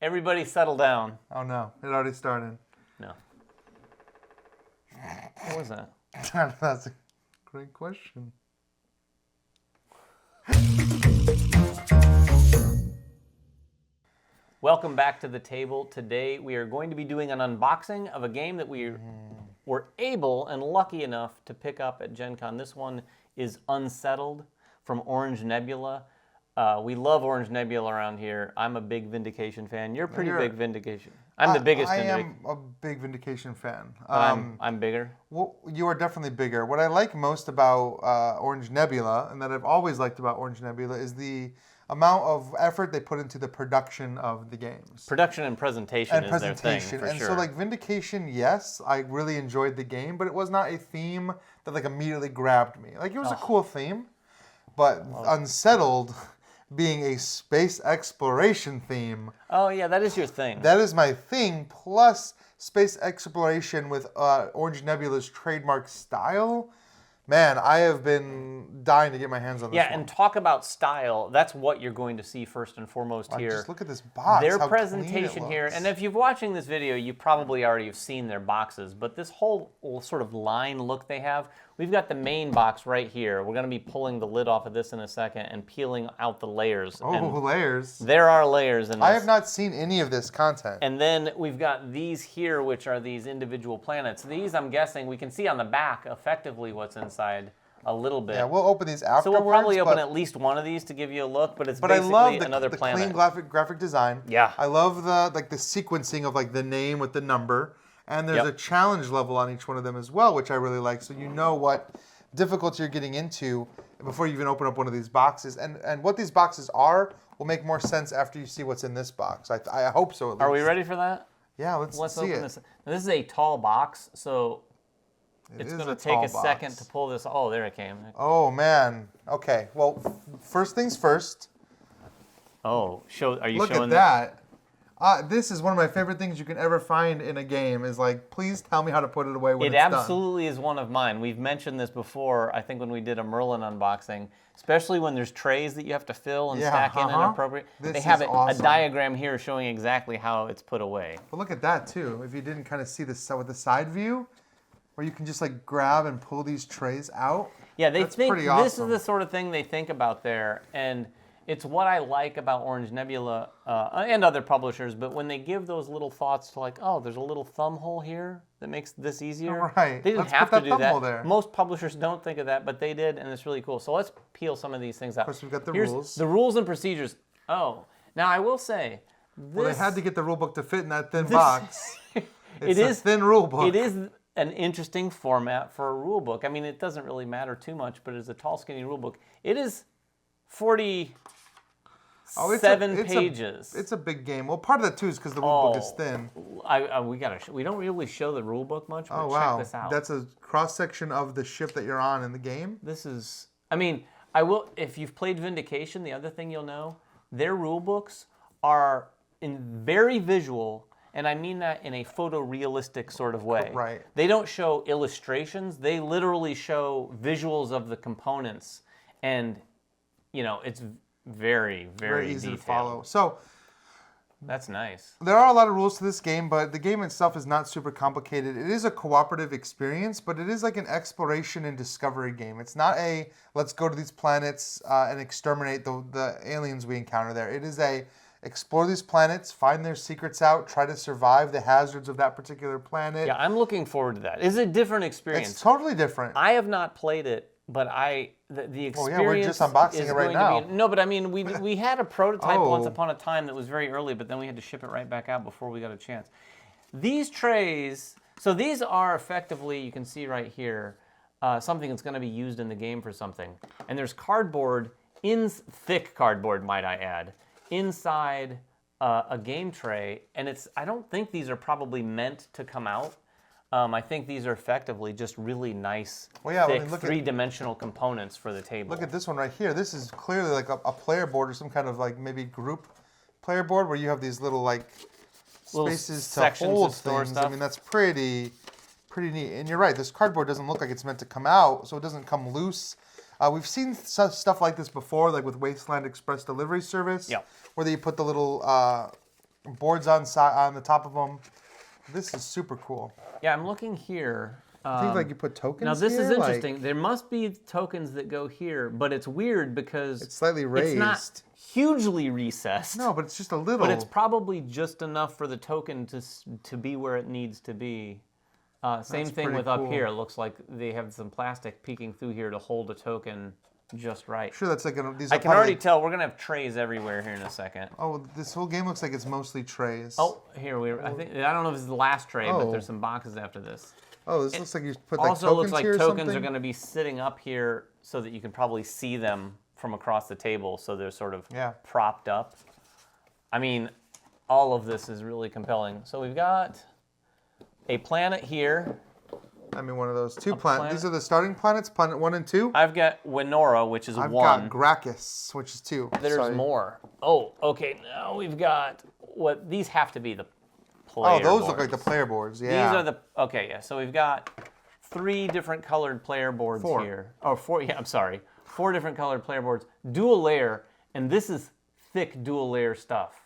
Everybody settle down. Oh no, it already started. No. What was that? That's a great question. Welcome back to the table. Today we are going to be doing an unboxing of a game that we were able and lucky enough to pick up at Gen Con. This one is Unsettled from Orange Nebula. We love Orange Nebula around here. I'm a big Vindication fan. You're a pretty big Vindication. I'm the biggest Vindication. I am a big Vindication fan. I'm bigger? Well, you are definitely bigger. What I like most about Orange Nebula, and that I've always liked about Orange Nebula, is the amount of effort they put into the production of the games. Production and presentation is their thing, for and sure. so like Vindication, yes, I really enjoyed the game, but it was not a theme that like immediately grabbed me. Like it was a cool theme, but Unsettled being a space exploration theme. Oh yeah, that is your thing. That is my thing, plus space exploration with Orange Nebula's trademark style. Man, I have been dying to get my hands on this one. Yeah, and talk about style. That's what you're going to see first and foremost here. Just look at this box. Their how presentation clean it here, looks. and if you're watching this video, you probably already have seen their boxes, but this whole sort of line look they have, we've got the main box right here. We're going to be pulling the lid off of this in a second and peeling out the layers. Oh, and layers. there are layers in this. I have not seen any of this content. And then we've got these here, which are these individual planets. These, I'm guessing, we can see on the back effectively what's inside a little bit. Yeah, we'll open these afterwards. So we'll probably open at least one of these to give you a look, but it's basically I love another the planet. clean graphic design. Yeah. I love the sequencing of like the name with the number, and there's a challenge level on each one of them as well, which I really like. So you know what difficulty you're getting into before you even open up one of these boxes, and what these boxes are will make more sense after you see what's in this box. I hope so. At least. Are we ready for that? Yeah, let's see open it. this. Now, this is a tall box, so it's going to take a second to pull this. Oh, there it came. Oh man. Okay. Well, first things first. Oh, are you Look showing at that? This is one of my favorite things you can ever find in a game. Is like, please tell me how to put it away when it's done. It absolutely is one of mine. We've mentioned this before. I think when we did a Merlin unboxing, especially when there's trays that you have to fill and stack in inappropriate. They have a diagram here showing exactly how it's put away. But look at that too. If you didn't kind of see this with the side view, where you can just like grab and pull these trays out. Yeah, they That's think pretty awesome. This is the sort of thing they think about there, and it's what I like about Orange Nebula and other publishers. But when they give those little thoughts to like, oh, there's a little thumb hole here that makes this easier. Right. They didn't Let's have put to that do thumb hole that. there. Most publishers don't think of that, but they did, and it's really cool. So let's peel some of these things out. Of course, we've got the Here's rules. the rules and procedures. Oh, now I will say, Well, they had to get the rule book to fit in that thin box. It's a thin rule book. It is an interesting format for a rule book. I mean, it doesn't really matter too much, but it's a tall, skinny rule book. It is 47 pages. It's a big game. Well, part of that too is because the rule book is thin. We don't really show the rule book much, but Oh wow, check this out. that's a cross section of the ship that you're on in the game. This is. I mean, I will. If you've played Vindication, the other thing you'll know, their rule books are very visual. And I mean that in a photorealistic sort of way. Right. They don't show illustrations. They literally show visuals of the components. And, it's very, very easy detailed. to follow. So That's nice. there are a lot of rules to this game, but the game itself is not super complicated. It is a cooperative experience, but it is like an exploration and discovery game. It's not a let's go to these planets and exterminate the aliens we encounter there. It is a explore these planets, find their secrets out, try to survive the hazards of that particular planet. Yeah, I'm looking forward to that. It's a different experience. It's totally different. I have not played it, but the experience. Well, yeah, we're just unboxing is it right going now. to be, no, but I mean, we had a prototype once Oh. upon a time that was very early, but then we had to ship it right back out before we got a chance. These trays, so these are effectively, you can see right here, something that's going to be used in the game for something. And there's cardboard, thick cardboard, might I add, inside a game tray, and I don't think these are probably meant to come out. I think these are effectively just really nice, thick, three-dimensional components for the table. Look at this one right here. This is clearly like a player board or some kind of like maybe group player board where you have these little like spaces to hold things. I mean, that's pretty neat. And you're right, this cardboard doesn't look like it's meant to come out, so it doesn't come loose. We've seen stuff like this before, like with Wasteland Express Delivery Service, where you put the little boards on the top of them. This is super cool. Yeah, I'm looking here. I think like you put tokens. Now this here, is interesting. Like, There must be tokens that go here, but it's weird because it's slightly raised. It's not hugely recessed. No, but it's just a little. But it's probably just enough for the token to be where it needs to be. Same thing pretty with up cool. here. It looks like they have some plastic peeking through here to hold a token just right. Sure, that's like these. I Are can already tell we're gonna have trays everywhere here in a second. Oh, this whole game looks like it's mostly trays. Oh, here I don't know if this is the last tray, but Oh. there's some boxes after this. Oh, this looks like you put like Also tokens looks like here or tokens something? are going to be sitting up here so that you can probably see them from across the table, so they're sort of propped up. I mean, all of this is really compelling. So we've got a planet here. I mean, one of those two planet. planets. These are the starting planets, planet 1 and 2. I've got Winora, which is I've 1. got Gracchus, which is 2. There's Sorry. more. Oh, okay. Now we've got what these have to be the player Oh, those look like the boards. player boards. Yeah. These are the okay. Yeah. So we've got 3 different colored player boards 4. here. Oh, 4. Yeah, I'm sorry. 4 different colored player boards, dual layer, and this is thick dual layer stuff.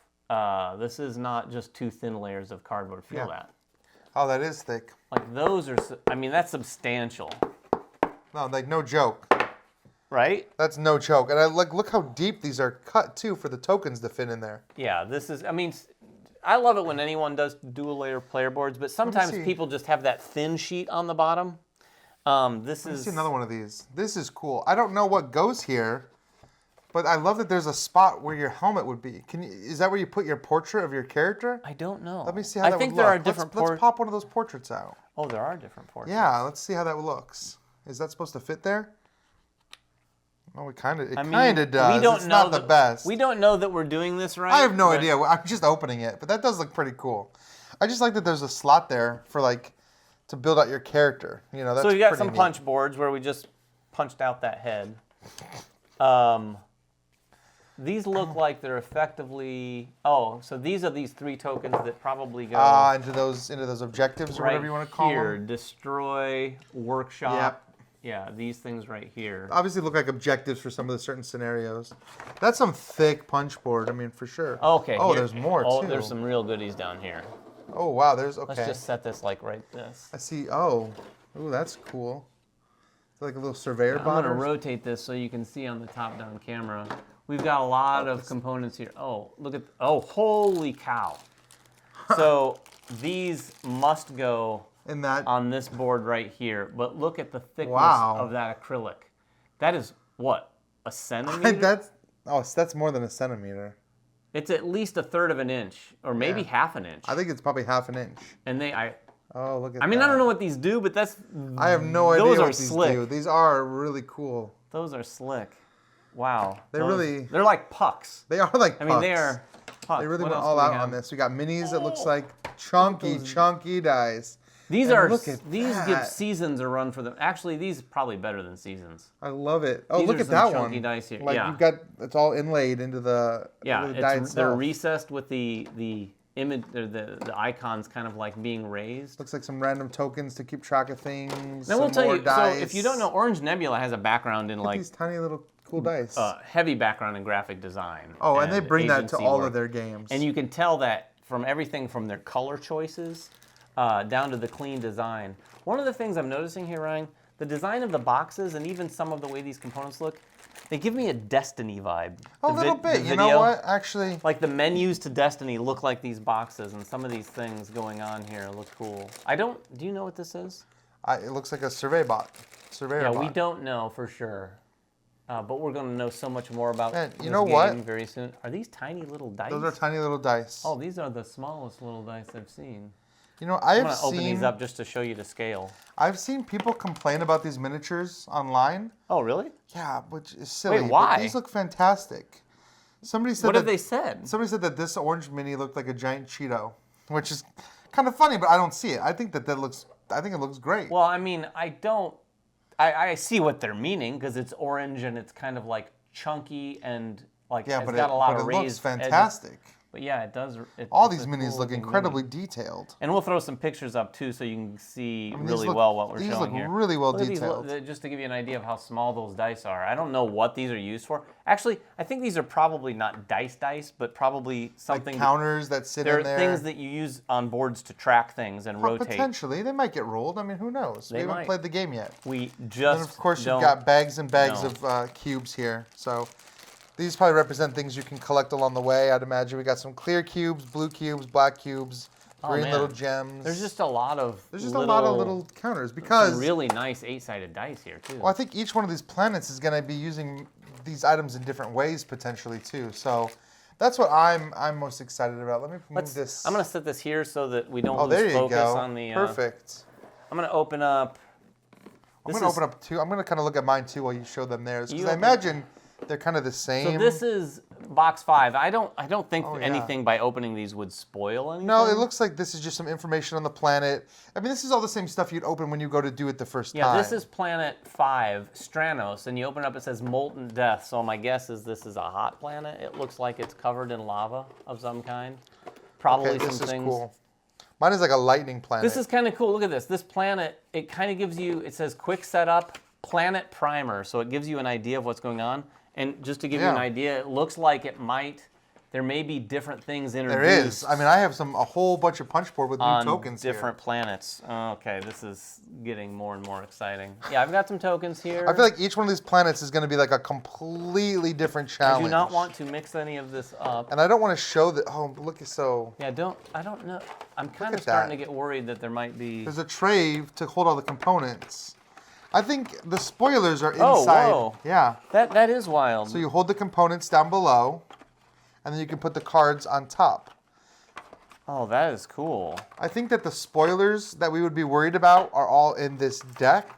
This is not just 2 thin layers of cardboard. Feel that. Oh, that is thick. Like those are. I mean, that's substantial, No, like no joke. right? That's no joke. And I look how deep these are cut too for the tokens to fit in there. Yeah. This is. I mean, I love it when anyone does dual layer player boards, but sometimes see. people just have that thin sheet on the bottom. This Let's is see another one of these. This is cool. I don't know what goes here, but I love that there's a spot where your helmet would be. Is that where you put your portrait of your character? I don't know. Let me see how I that think would there look. are different Let's pop one of those portraits out. Oh, there are different portraits. Yeah, let's see how that looks. Is that supposed to fit there? Oh, it kind of I mean, does. We don't It's know not the best. We don't know that we're doing this right. I have no but- idea. I'm just opening it, but that does look pretty cool. I just like that there's a slot there for like to build out your character. You know, that's So we got pretty some neat. punch boards where we just punched out that head. These look like they're effectively. Oh, so these are these 3 tokens that probably go Into those objectives or right whatever you want to call here. them. Destroy, workshop. Yep. Yeah, these things right here. Obviously look like objectives for some of the certain scenarios. That's some thick punch board. I mean, for sure. Okay. Oh, here- there's more Oh, too. there's some real goodies down here. Oh wow, there's okay. Let's just set this like right this. I see. Oh, ooh, that's cool. It's like a little surveyor I'm going to bot. rotate this so you can see on the top-down camera. We've got a lot of components here. Oh, look at, oh, holy cow. So these must go In that. on this board right here, but look at the thickness Wow. of that acrylic. That is, what, a centimeter? That's more than a centimeter. It's at least 1/3 of an inch, or maybe Yeah. 1/2 inch. I think it's probably 1/2 inch. And Oh, look at that. I mean, I don't know what these do, but I have no idea those what are these slick. do. These are really cool. Those are slick. Wow. They're they're like pucks. They are like I mean, they pucks. are pucks. They really What went else all do we out have? on this. We got minis that looks like chunky dice. These And are look at these give that. Seasons a run for them. Actually, these are probably better than Seasons. I love it. Oh, These look are at some that chunky one. dice here. Like Yeah. you've got it's all inlaid into the Yeah, into the die they're itself. recessed with the image, the icons kind of like being raised. Looks like some random tokens to keep track of things. Now we'll some tell more you. dice. So if you don't know, Orange Nebula has a background in Look at like these tiny little cool dice. heavy background in graphic design. Oh, and they bring that to agency all work. of their games. And you can tell that from everything from their color choices down to the clean design. One of the things I'm noticing here, Ryan, the design of the boxes and even some of the way these components look, they give me a Destiny vibe. a The little bit. the You know video, what? Actually, Like the menus to Destiny look like these boxes, and some of these things going on here look cool. Do you know what this is? it looks like a surveyor bot. Yeah, we don't know for sure. But we're going to know so much more about Man, this you know game what? very soon. Are these tiny little dice? Those are tiny little dice. Oh, these are the smallest little dice I've seen. You know, I I'm have going to open these seen up just to show you the scale. I've seen people complain about these miniatures online. Oh, really? Yeah, which is silly. but why? These look fantastic. Somebody said What that have they said? Somebody said that this orange mini looked like a giant Cheeto, which is kind of funny, but I don't see it. I think it looks great. Well, I mean, I see what they're meaning because it's orange and it's kind of like chunky and like yeah, it's but got a lot it of looks raised fantastic. edges. But yeah, it does. All it's these a minis cool look looking incredibly mini. detailed. And we'll throw some pictures up too, so you can see I mean, really well what we're these showing look here. really well Look at these, detailed. just to give you an idea of how small those dice are. I don't know what these are used for. Actually, I think these are probably not dice, but probably something. Like counters that sit They're in there. things that you use on boards to track things and rotate. Potentially, they might get rolled. I mean, who knows? We haven't played the game yet. We And just. then of course don't you've got bags and bags know. of cubes here. So these probably represent things you can collect along the way. I'd imagine we got some clear cubes, blue cubes, black cubes, green man. little gems. There's just a lot of. a lot of little counters because some really nice 8-sided dice here too. well, I think each one of these planets is going to be using these items in different ways potentially too. So that's what I'm most excited about. Let me move this. I'm gonna set this here so that we don't there lose you focus go. on the. Perfect. I'm gonna open up. I'm going to open up two. I'm going to kind of look at mine too while you show them theirs because You I open- imagine they're kind of the same. So this is box 5. I don't think Oh, yeah. anything by opening these would spoil anything. No, it looks like this is just some information on the planet. I mean, this is all the same stuff you'd open when you go to do it the first time. Yeah, this is planet 5, Stranos, and you open it up, it says Molten Death. So my guess is this is a hot planet. It looks like it's covered in lava of some kind. Probably Okay, some this is things. cool. Mine is like a lightning planet. This is kind of cool. Look at this. This planet, it kind of gives you, it says quick setup, planet primer. So it gives you an idea of what's going on. And just to give you an Yeah. idea, it looks like there may be different things introduced. There is. I mean, I have a whole bunch of punch board with new on tokens different planets. Okay, this is getting more and more exciting. Yeah, I've got some tokens here. here. I feel like each one of these planets is going to be like a completely different I challenge. do not want to mix any of this up. And I don't want to show that. Oh, look, so Yeah, I don't know. I'm kind at of starting that. to get worried that there might be. there's a tray to hold all the components. I think the spoilers are Oh, inside. whoa. Yeah. That is wild. So you hold the components down below, and then you can put the cards on top. Oh, that is cool. I think that the spoilers that we would be worried about are all in this deck.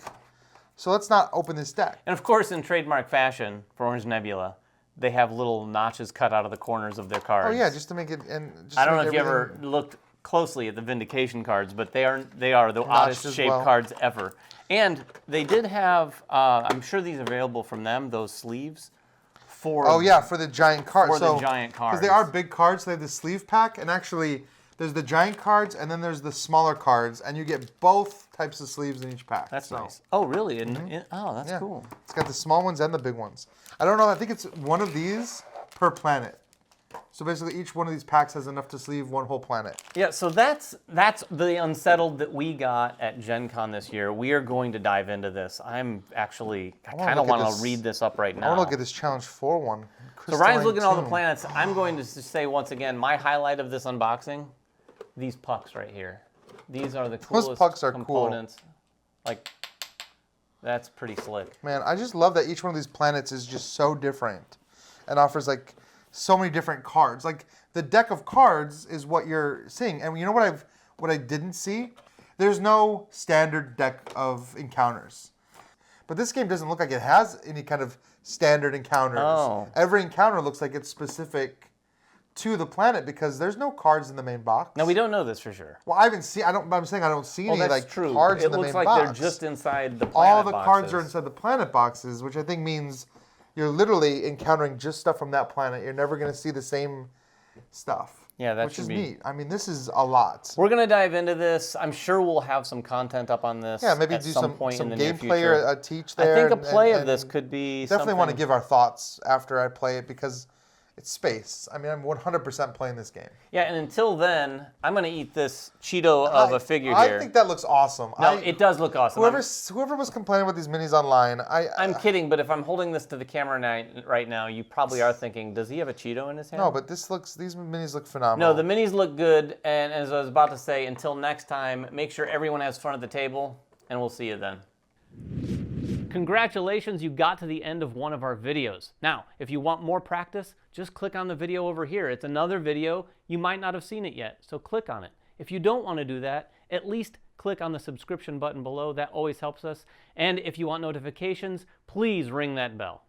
So let's not open this deck. And of course, in trademark fashion for Orange Nebula, they have little notches cut out of the corners of their cards. Oh yeah, just to make it. And just I to don't know make if you ever everything- looked closely at the Vindication cards, but they are the oddest as shaped well. cards ever. And they did have, I'm sure these are available from them, those sleeves. Oh yeah, for the giant cards. For the giant Because they cards. are big cards. They have the sleeve pack, and actually, there's the giant cards, and then there's the smaller cards, and you get both types of sleeves in each pack. That's So, nice. Oh, really? Oh, that's Yeah. cool. It's got the small ones and the big ones. I don't know. I think it's one of these per planet. So basically, each one of these packs has enough to sleeve one whole planet. Yeah, so that's the Unsettled that we got at Gen Con this year. We are going to dive into this. I kind of look want at to this. read this up right I now. want to look at this challenge 4 one. So Ryan's Crystalline looking at all the Tomb. planets. I'm going to say once again, my highlight of this unboxing, these pucks right here. These are the coolest pucks are cool. components. Like, that's pretty slick. Man, I just love that each one of these planets is just so different and offers like so many different cards. Like the deck of cards is what you're seeing. And you know what I didn't see? There's no standard deck of encounters. But this game doesn't look like it has any kind of standard encounters. Oh. Every encounter looks like it's specific to the planet because there's no cards in the main box. Now, we don't know this for sure. Well, I haven't seen. I'm saying I don't see Well, any that's like true. cards It in the looks main like box. they're just inside the planet All the cards are boxes. inside the planet boxes, which I think means you're literally encountering just stuff from that planet. You're never going to see the same stuff. Yeah, that which should is be- neat. I mean, this is a lot. We're going to dive into this. I'm sure we'll have some content up on this Yeah, maybe at do some some point in the near gameplay future. or a teach I there. think a and- play and- of this and could be definitely want to something- give our thoughts after I play it because it's space. I mean, I'm 100% playing this game. Yeah, and until then, I'm going to eat this Cheeto of a figure here. I think that looks awesome. No, it does look awesome. Whoever was complaining about these minis online, I'm kidding, but if I'm holding this to the camera right now, you probably are thinking, does he have a Cheeto in his hand? no, but these minis look No, phenomenal. the minis look good, and as I was about to say, until next time, make sure everyone has fun at the table, and we'll see you then. Congratulations, you got to the end of one of our videos. Now, if you want more practice, just click on the video over here. It's another video. You might not have seen it yet, so click on it. If you don't want to do that, at least click on the subscription button below. That always helps us. And if you want notifications, please ring that bell.